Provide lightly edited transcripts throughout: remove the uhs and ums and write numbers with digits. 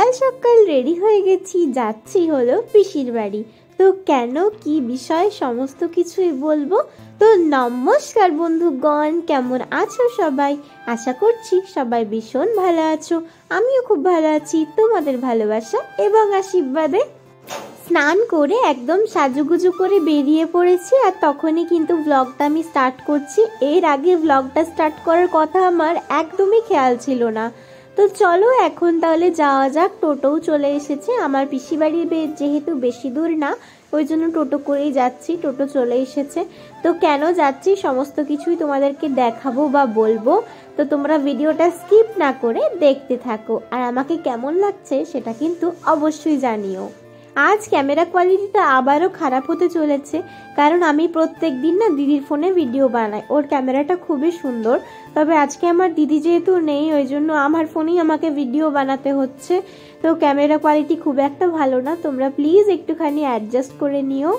সকাল সকাল রেডি হয়ে গেছি, যাচ্ছি হলো পিসির বাড়ি। তো কেন কি বিষয় সমস্ত কিছুই বলবো। তো নমস্কার বন্ধুগণ, কেমন আছো সবাই? আশা করছি সবাই ভীষণ ভালো আছো। আমিও খুব ভালো আছি তোমাদের ভালোবাসা এবং আশীর্বাদে। স্নান করে একদম সাজুগুজু করে বেরিয়ে পড়েছি, আর তখনই কিন্তু ব্লগটা আমি স্টার্ট করছি। এর আগে ব্লগটা স্টার্ট করার কথা আমার একদমই খেয়াল ছিল না। তো চলো এখন তাহলে যাওয়া যাক। টোটোও চলে এসেছে আমার পিসি বাড়ি, যেহেতু বেশি দূর না ওই জন্য টোটো করেই যাচ্ছি। টোটো চলে এসেছে। তো কেন যাচ্ছি সমস্ত কিছুই তোমাদেরকে দেখাবো বা বলবো। তো তোমরা ভিডিওটা স্কিপ না করে দেখতে থাকো, আর আমাকে কেমন লাগছে সেটা কিন্তু অবশ্যই জানিও। আজ ক্যামেরা কোয়ালিটিটা আবারও খারাপ হতে চলেছে, কারণ আমি প্রত্যেক দিন না দিদির ফোনে ভিডিও বানাই। ওর ক্যামেরাটা খুবই সুন্দর, তবে আজকে আমার দিদি যেহেতু নেই ওই জন্য আমার ফোনেই আমাকে ভিডিও বানাতে হচ্ছে। তো ক্যামেরা কোয়ালিটি খুব একটা ভালো না, তোমরা প্লিজ একটুখানি অ্যাডজাস্ট করে নিও।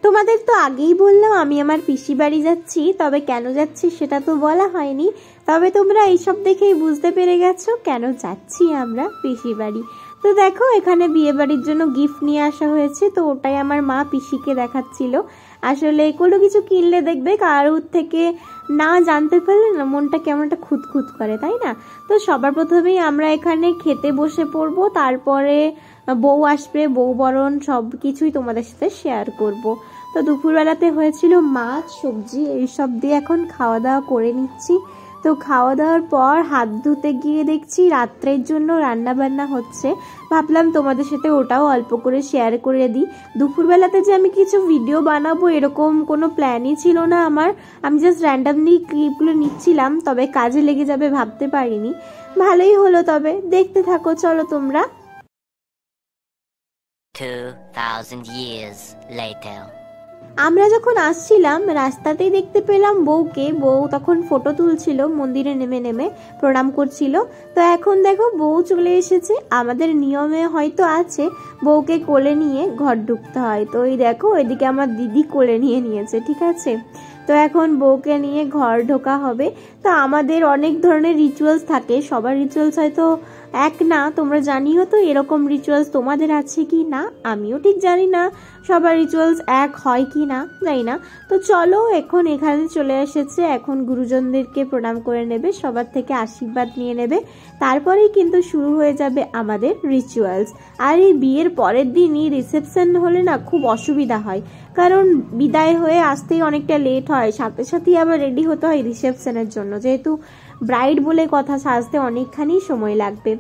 তোমাদের তো আগেই বললাম আমি আমার পিসি বাড়ি যাচ্ছি, তবে কেন যাচ্ছি সেটা তো বলা হয়নি। তবে তোমরা এইসব দেখেই বুঝতে পেরে গেছো কেন যাচ্ছি আমরা পিসি বাড়ি। তো দেখো এখানে বিয়ে বাড়ির জন্য গিফট নিয়ে আসা হয়েছে, তো ওটাই আমার মা পিসিকে দেখাচ্ছিল। আসলে কোনো কিছু কিনলে দেখবে কারোর থেকে না জানতে পারলে না মনটা কেমন একটা খুঁতখুত করে, তাই না? তো সবার প্রথমেই আমরা এখানে খেতে বসে পড়বো, তারপরে বউ আসবে, বউ বরণ সব কিছুই তোমাদের সাথে শেয়ার করব। তো দুপুরবেলাতে হয়েছিল মাছ সবজি এইসব দিয়ে এখন খাওয়া দাওয়া করে নিচ্ছি। তো খাওয়া দাওয়ার পর হাত ধুতে গিয়ে দেখছি রাত্রের জন্য রান্না বান্না হচ্ছে। ভাবলাম তোমাদের সাথে ওটাও অল্প করে শেয়ার করে দিই। দুপুরবেলাতে যে আমি কিছু ভিডিও বানাবো এরকম কোনো প্ল্যানই ছিল না আমার। আমি জাস্ট র্যান্ডামলি ক্লিপগুলো নিচ্ছিলাম, তবে কাজে লেগে যাবে ভাবতে পারিনি। ভালোই হলো, তবে দেখতে থাকো চলো তোমরা। 2000 years later. আমরা যখন আসছিলাম রাস্তাতেই দেখতে পেলাম বউকে। বউ তখন ফটো তুলছিল, মন্দিরে নেমে নেমে প্রণাম করছিল। তো এখন দেখো বউ চলে এসেছে। আমাদের নিয়মে হয়তো আছে বউকে কোলে নিয়ে ঘর ঢুকতে হয়। তো এই দেখো এদিকে আমার দিদি কোলে নিয়ে নিয়েছে, ঠিক আছে। তো এখন বউকে নিয়ে ঘর ঢোকা হবে। তো আমাদের অনেক ধরনের রিচুয়ালস থাকে, সবার রিচুয়ালস হয়তো এক না, তোমরা জানিও তো এরকম রিচুয়ালস তোমাদের আছে কি না। আমিও ঠিক জানি না সবার রিচুয়ালস এক হয় কি না, জানি না। তো চলো এখন এখানে চলে এসেছে, এখন গুরুজনদেরকে প্রণাম করে নেবে, সবার থেকে আশীর্বাদ নিয়ে নেবে, তারপরেই কিন্তু শুরু হয়ে যাবে আমাদের রিচুয়ালস। আর এই বিয়ের পরের দিনই রিসেপশন হলে না খুব অসুবিধা হয়, কারণ বিদায় হয়ে আসতেই অনেকটা লেট হয়, সাথে সাথেই আবার রেডি হতে হয় রিসেপশনের জন্য, যেহেতু ব্রাইড বলে কথা, সাজতে অনেকখানি সময় লাগবে।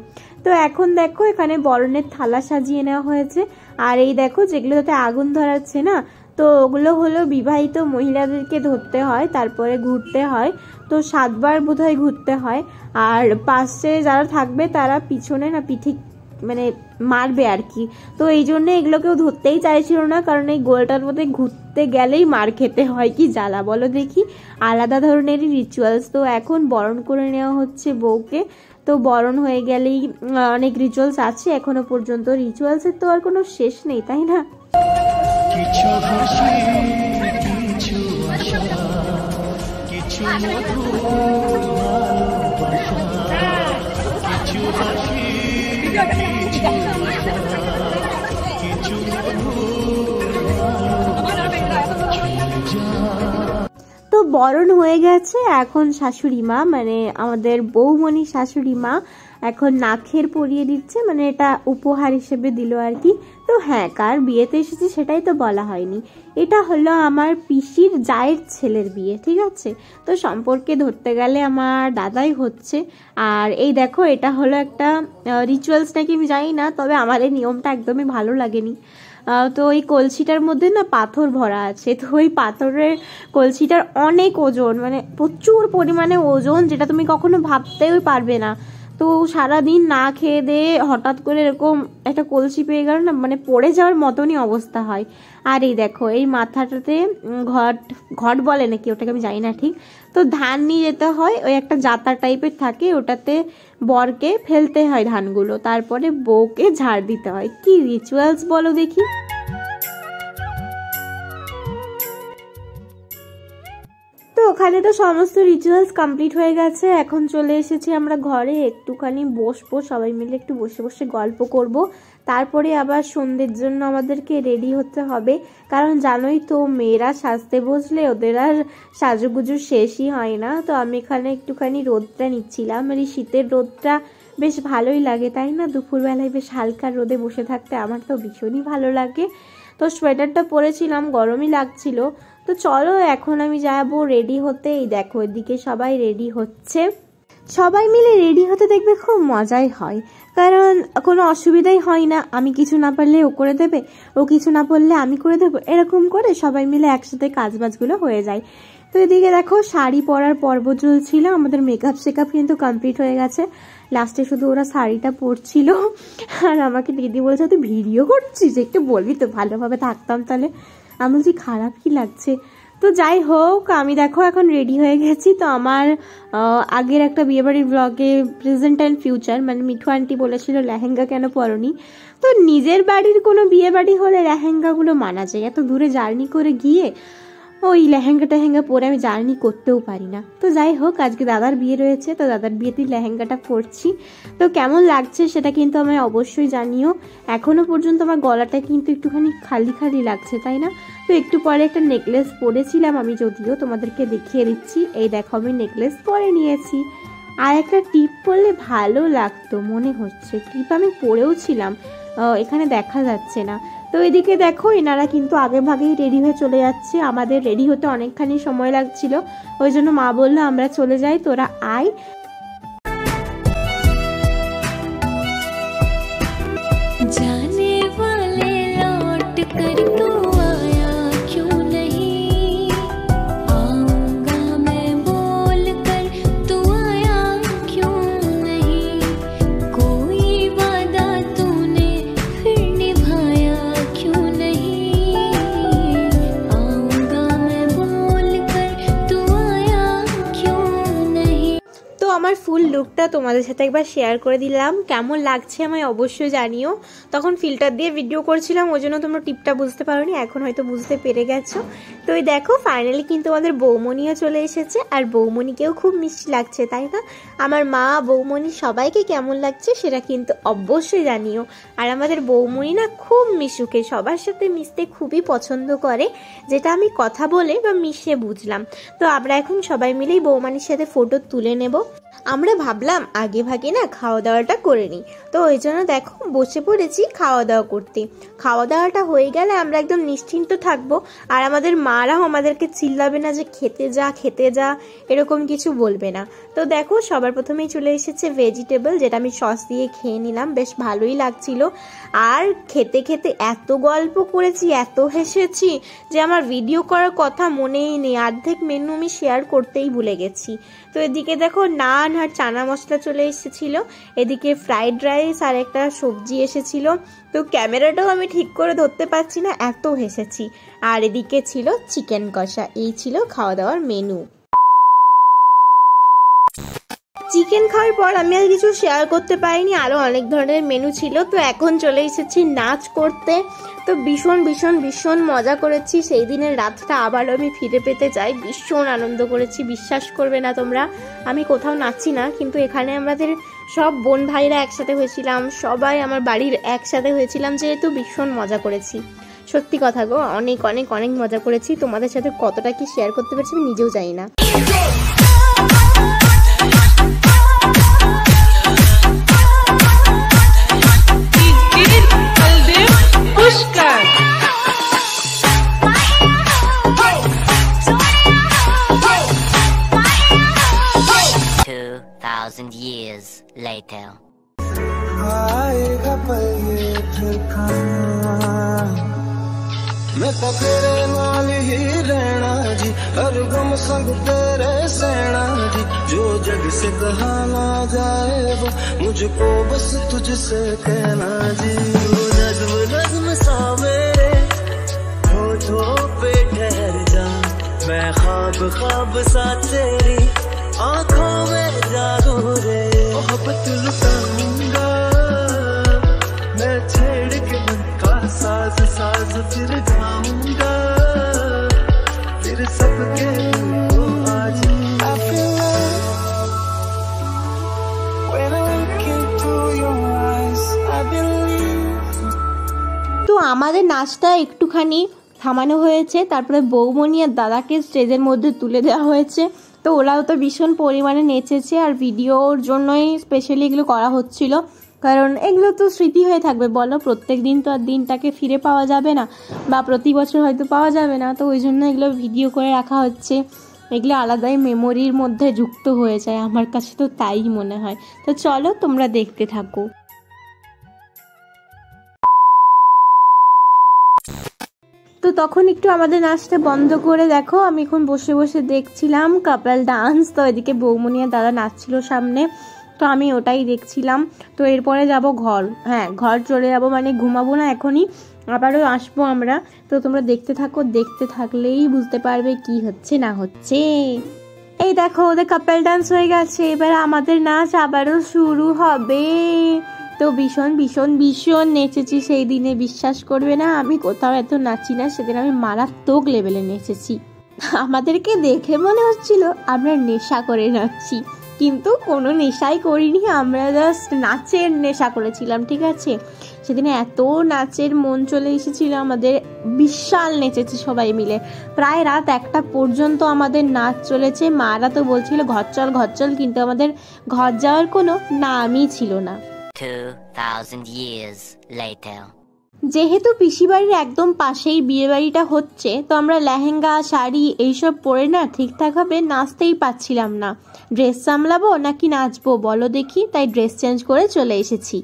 তো এখন দেখো এখানে বরণের থালা সাজিয়ে নেওয়া হয়েছে। আর এই দেখো যেগুলোতে আগুন ধরাচ্ছে না, তো ওগুলো হলো বিবাহিত মহিলাদেরকে ধরতে হয়, তারপরে ঘুরতে হয়। তো 7 বার বোধহয় ঘুরতে হয়। আর পাশে যারা থাকবে তারা পিছনে না পিঠে মানে মারবে আর কি। তো এই জন্য এগুলো কেউ ধরতেই চাইছিল না, কারণ এই গোলটার মধ্যে ঘুরতে গেলেই মার খেতে হয়, কি জ্বালা বলো দেখি। আলাদা ধরনেরই রিচুয়ালস। তো এখন বরণ করে নেওয়া হচ্ছে বউকে। তো বরণ হয়ে গেলেই অনেক রিচুয়ালস আছে এখনো পর্যন্ত। রিচুয়ালসের তো আর কোনো শেষ নেই, তাই না? কিছু হাসি, কিছু আশা, কিছু তো বরণ হয়ে গেছে। এখন শাশুড়ি মা মানে আমাদের বৌমণি শাশুড়ি মা এখন নাকের পরিয়ে দিচ্ছে, মানে এটা উপহার হিসেবে দিল আর কি। তো হ্যাঁ, কার বিয়েতে এসেছি সেটাই তো বলা হয়নি। এটা হলো আমার পিসির জায়ের ছেলের বিয়ে, ঠিক আছে। তো সম্পর্কে ধরতে গেলে আমার দাদাই হচ্ছে। আর এই দেখো এটা হলো একটা রিচুয়ালস নাকি আমি জানি না, তবে আমার এই নিয়মটা একদমই ভালো লাগেনি। তো এই কলসিটার মধ্যে না পাথর ভরা আছে। তো ওই পাথরের কলসিটার অনেক ওজন, মানে প্রচুর পরিমাণে ওজন, যেটা তুমি কখনো ভাবতেও পারবে না। তো সারাদিন না খেয়ে দিয়ে হঠাৎ করে এরকম একটা কলসি পেয়ে গেল না, মানে পড়ে যাওয়ার মতনই অবস্থা হয়। আর এই দেখো এই মাথাটাতে ঘট ঘট বলে নাকি ওটাকে আমি জানি না ঠিক। তো ধান নিয়ে যেতে হয়, ওই একটা জাতা টাইপের থাকে, ওটাতে বরকে ফেলতে হয় ধানগুলো, তারপরে বউকে ঝাড় দিতে হয়। কি রিচুয়ালস বলো দেখি। তো ওখানে তো সমস্ত রিচুয়ালস কমপ্লিট হয়ে গেছে। এখন চলে এসেছি আমরা ঘরে, একটুখানি বসবো, সবাই মিলে একটু বসে বসে গল্প করব। তারপরে আবার সন্ধ্যের জন্য আমাদেরকে রেডি হতে হবে, কারণ জানোই তো মেয়েরা সাজতে বসলে ওদের আর সাজুগুজু শেষই হয় না। তো আমি এখানে একটুখানি রোদটা নিচ্ছিলাম, আর এই শীতের রোদটা বেশ ভালোই লাগে তাই না? দুপুরবেলায় বেশ হালকা রোদে বসে থাকতে আমার তো ভীষণই ভালো লাগে। তো সোয়েটারটা পরেছিলাম, গরমই লাগছিল। তো চলো এখন আমি যাবো রেডি হতে। এই দেখো এদিকে সবাই রেডি হচ্ছে, সবাই মিলে রেডি হতে দেখবে খুব মজাই হয়, কারণ কোনো অসুবিধাই হয় না। আমি কিছু না পারলে ও করে দেবে, ও কিছু না পারলে আমি করে দেবো, এরকম করে সবাই মিলে একসাথে কাজবাজগুলো হয়ে যায়। তো এদিকে দেখো শাড়ি পরার পর্ব চলছিল, আমাদের মেকআপ শেকআপ কিন্তু কমপ্লিট হয়ে গেছে। লাস্টে শুধু ওরা শাড়িটা পরছিল, আর আমাকে দিদি বলছে তুই ভিডিও করছিস, একটু বলবি তো, ভালোভাবে থাকতাম তাহলে। আমি বলছি খারাপ কি লাগছে। তো যাই হোক, আমি দেখো এখন রেডি হয়ে গেছি। তো আমার আগের একটা বিয়েবাড়ির ব্লগে প্রেজেন্ট অ্যান্ড ফিউচার মানে মিঠু আন্টি বলেছিল লেহেঙ্গা কেন পরনি। তো নিজের বাড়ির কোনো বিয়েবাড়ি হলে লেহেঙ্গাগুলো মানা যায়, এত দূরে জার্নি করে গিয়ে ওই লেহেঙ্গা টেহেঙ্গা পরে আমি জার্নি করতেও পারি না। তো যাই হোক, আজকে দাদার বিয়ে রয়েছে, তো দাদার বিয়েতেই লেহেঙ্গাটা পরছি। তো কেমন লাগছে সেটা কিন্তু আমায় অবশ্যই জানিও। এখনো পর্যন্ত আমার গলাটা কিন্তু একটুখানি খালি খালি লাগছে তাই না? তো একটু পরে একটা নেকলেস পরেছিলাম আমি, যদিও তোমাদেরকে দেখিয়ে দিচ্ছি। এই দেখো আমি নেকলেস পরে নিয়েছি, আর একটা টিপ পরলে ভালো লাগতো মনে হচ্ছে। টিপ আমি পরেও ছিলাম, এখানে দেখা যাচ্ছে না। তো এদিকে দেখো এনারা কিন্তু আগে ভাগেই রেডি হয়ে চলে যাচ্ছে, আমাদের রেডি হতে অনেকখানি সময় লাগছিল, ওই জন্য মা বললো আমরা চলে যাই, তোরা আয়। जाने वाले लौट कर तो आया क्यों नहीं, आऊंगा मैं बोल कर तू आया क्यों नहीं, कोई वादा तूने फिर निभाया क्यों नहीं, आऊंगा मैं बोल कर तू आया क्यों नहीं। তো আমার ফুল লুকটা তোমাদের সাথে একবার শেয়ার করে দিলাম, কেমন লাগছে আমায় অবশ্যই জানিও। তখন ফিল্টার দিয়ে ভিডিও করছিলাম, ওই জন্য তোমরা টিপটা বুঝতে পারোনি, এখন হয়তো বুঝতে পেরে গেছো। তো এই দেখো ফাইনালি কিন্তু আমাদের বৌমনিও চলে এসেছে, আর বৌমনিকেও খুব মিষ্টি লাগছে তাই না? আমার মা বৌমনি সবাইকে কেমন লাগছে সেটা কিন্তু অবশ্যই জানিও। আর আমাদের বৌমনি না খুব মিশুকে, সবার সাথে মিশতে খুবই পছন্দ করে, যেটা আমি কথা বলে বা মিশিয়ে বুঝলাম। তো আমরা এখন সবাই মিলেই বৌমনির সাথে ফটো তুলে নেব। আমরা ভাবলাম আগে ভাগে না খাওয়া দাওয়াটা করে নিই, তো ওই জন্য দেখো বসে পড়েছি খাওয়া দাওয়া করতে। খাওয়া দাওয়াটা হয়ে গেলে আমরা একদম নিশ্চিন্ত থাকবো, আর আমাদের মারাও আমাদেরকে চিল্লাবে না যে খেতে যা এরকম কিছু বলবে না। তো দেখো সবার প্রথমেই চলে এসেছে ভেজিটেবল, যেটা আমি সস দিয়ে খেয়ে নিলাম, বেশ ভালোই লাগছিল। আর খেতে খেতে এত গল্প করেছি, এত হেসেছি যে আমার ভিডিও করার কথা মনেই নেই, অর্ধেক মেনু আমি শেয়ার করতেই ভুলে গেছি। তো এদিকে দেখো নান আর চানা মশলা চলে এসেছিল, এদিকে ফ্রাইড রাইস আর একটা সবজি এসেছিল। তো ক্যামেরাটাও আমি ঠিক করে ধরতে পারছি না, এত হেসেছি। আর এদিকে ছিল চিকেন কষা। এই ছিল খাওয়া দাওয়ার মেনু। চিকেন খাওয়ার পর আমি আর কিছু শেয়ার করতে পারিনি, আরো অনেক ধরনের মেনু ছিল। তো এখন চলে এসেছি নাচ করতে। তো ভীষণ ভীষণ ভীষণ মজা করেছি, সেই দিনের রাতটা আবারও আমি ফিরে পেতে চাই। ভীষণ আনন্দ করেছি, বিশ্বাস করবে না তোমরা, আমি কোথাও নাচছি না, কিন্তু এখানে আমাদের সব বোন ভাইরা একসাথে হয়েছিলাম, সবাই আমার বাড়ির একসাথে হয়েছিলাম, যেহেতু ভীষণ মজা করেছি। সত্যি কথা গো, অনেক অনেক অনেক মজা করেছি। তোমাদের সাথে কতটা কি শেয়ার করতে পারছি আমি নিজেও জানি না। Years later. आएगा पल ये फिर मैं तो तेरे नाल ही रहना जी, हर गम संग तेरे सहना जी, जो जग से कहा ना जाए वो मुझको बस तुझसे कहना जी। नज़्म नज़्म सा मेरे होठों पे ठहर जा, मैं ख्वाब ख्वाब सा तेरी आँखों में जागो रे, मोहब्बत लुटाऊंगा मैं छेड़ के मन का साज साज, फिर गाऊंगा फिर सबके दिल को आज তো আমাদের নাচটা একটুখানি থামানো হয়েছে, তারপরে বৌমনি আর দাদাকে স্টেজের মধ্যে তুলে দেওয়া হয়েছে। তো ওরাও তো ভীষণ পরিমাণে নেচেছে, আর ভিডিওর জন্যই স্পেশালি এগুলো করা হচ্ছিল, কারণ এগুলো তো স্মৃতি হয়ে থাকবে বলো। প্রত্যেক দিন তো আর দিনটাকে ফিরে পাওয়া যাবে না, বা প্রতি বছর হয়তো পাওয়া যাবে না, তো ওই জন্য এগুলো ভিডিও করে রাখা হচ্ছে। এগুলো আলাদাই মেমোরির মধ্যে যুক্ত হয়ে যায়, আমার কাছে তো তাই মনে হয়। তো চলো তোমরা দেখতে থাকো। তো তখন একটু আমাদের নাচটা বন্ধ করে দেখো, আমি এখন বসে বসে দেখছিলাম কাপল ডান্স। তো এদিকে বৌমনি আর দাদা নাচছিল সামনে, তো আমি ওটাই দেখছিলাম। তো এরপরে যাব ঘর, হ্যাঁ ঘর চলে যাব, মানে ঘুমাবো না এখনই, আবারও আসবো আমরা। তো তোমরা দেখতে থাকো, দেখতে থাকলেই বুঝতে পারবে কি হচ্ছে না হচ্ছে। এই দেখো ওদের কাপল ডান্স হয়ে গেছে, এবার আমাদের নাচ আবারও শুরু হবে। তো ভীষণ ভীষণ ভীষণ নেচেছি সেই দিনে, বিশ্বাস করবে না আমি কোথাও এত নাচি না, সেদিন আমি মারাত্মক লেভেলে নেচেছি। আমাদেরকে দেখে মনে হচ্ছিল আমরা নেশা করে নাচছি, কিন্তু কোনো নেশাই করিনি, আমরা জাস্ট নাচের নেশা করেছিলাম, ঠিক আছে। সেদিনে এত নাচের মন চলে এসেছিল আমাদের, বিশাল নেচেছি সবাই মিলে, প্রায় রাত 1টা পর্যন্ত আমাদের নাচ চলেছে। মারা তো বলছিল ঘর চল ঘর চল, কিন্তু আমাদের ঘর যাওয়ার কোনো নামই ছিল না। 2000 years later. যেহেতু পিসি বাড়ির একদম পাশেই বিয়ে বাড়িটা হচ্ছে, তো আমরা লেহেঙ্গা শাড়ি এইসব পরে না ঠিকঠাকভাবে নাচতেই পাচ্ছিলাম না। ড্রেস সামলাবো নাকি নাচবো বলো দেখি, তাই ড্রেস চেঞ্জ করে চলে এসেছি।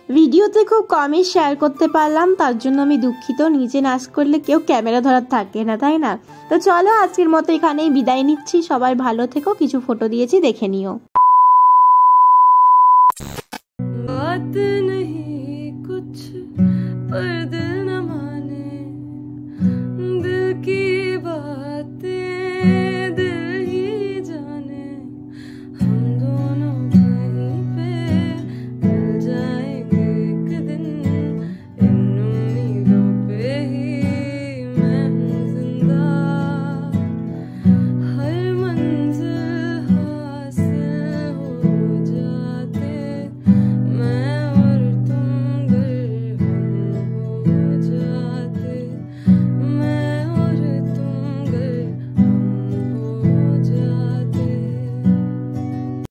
ভিডিওতে খুব কমই শেয়ার করতে পারলাম, তার জন্য আমি দুঃখিত। নিজে নাচ করলে কেউ ক্যামেরা ধরার থাকে না, তাই না? তো চলো আজকের মতো এখানেই বিদায় নিচ্ছি, সবাই ভালো থেকো। কিছু ফটো দিয়েছি দেখে নিও।